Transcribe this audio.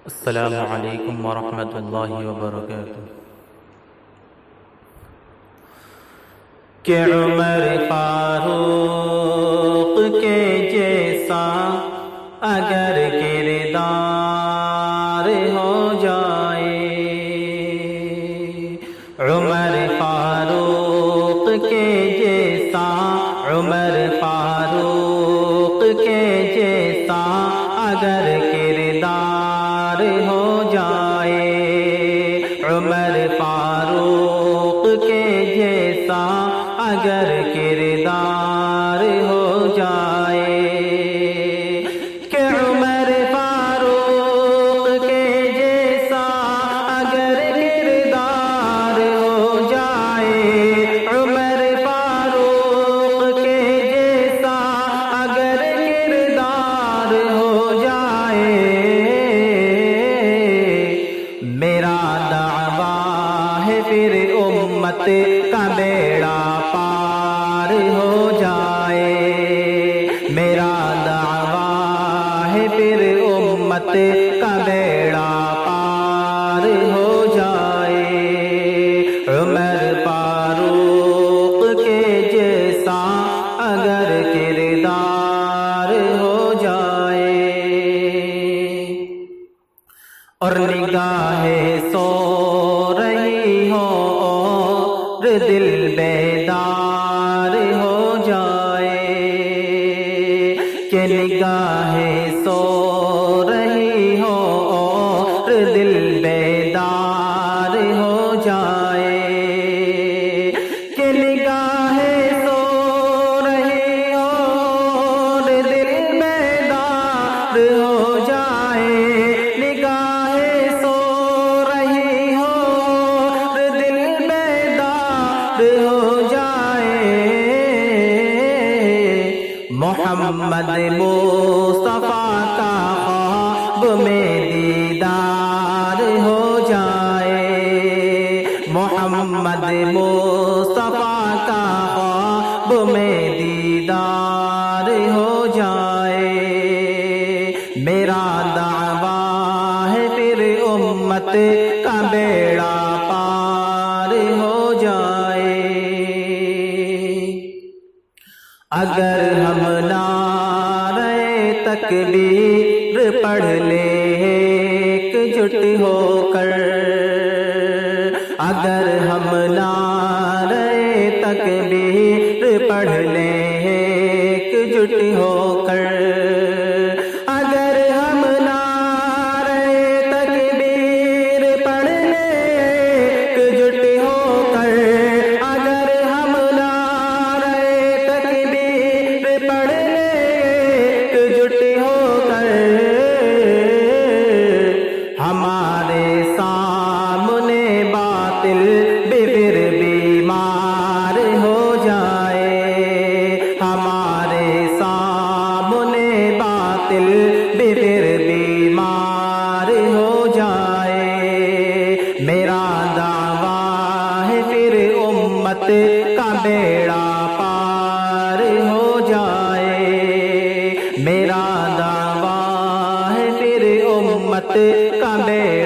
السلام علیکم ورحمۃ اللہ وبرکاتہ۔ کہ عمر فاروق کے جیسا اگر کردار ہو جائے، عمر فاروق کے جیسا، عمر فاروق کے جیسا اگر کردار ہو جائے، عمر فاروق کے جیسا اگر کردار ہو جائے، کہ عمر فاروق کے جیسا اگر کردار ہو جائے، عمر فاروق کے جیسا اگر کردار ہو جائے، میرا دعویٰ ہے پھر امت کا بیڑا پار ہو جائے، میرا دعویٰ ہے پھر امت کا بیڑا پار ہو جائے، عمر فاروق کے جیسا اگر کردار ہو جائے، اور نگاہیں سو رہی ہو اور دل بیدار ہو جائے، کہ نگاہیں سو رہی ہو اور دل بیدار ہو جائے، کہ نگاہیں سو رہی ہو اور دل بیدار ہو جائے، نگاہیں سو رہی ہو اور دل بیدار ہو جائے، محمد مصطفیٰ کا خواب میں دیدار ہو جائے، محمد مصطفیٰ کا خواب میں دیدار ہو جائے، میرا دعویٰ ہے پھر امت کا بیڑا پار ہو جائے، اگر ہم نعرہ تکبیر پڑھ لیں ایک جٹ ہو کر، اگر ہم نعرہ تکبیر پڑھ لیں ایک جٹ ہو کر، اگر ہم نعرہ تکبیر پڑھ لیں ایک جٹ ہو کر، اگر ہم نعرہ تکبیر پڑھ لیں ایک جٹ ہو کر، ہمارے سامنے باطل بھی پھر بیمار ہو جائے، ہمارے سامنے باطل بھی پھر بیمار ہو جائے، میرا دعویٰ ہے پھر امت کا بیڑا پار ہو جائے، میرا دعویٰ ہے پھر امت کا بیڑا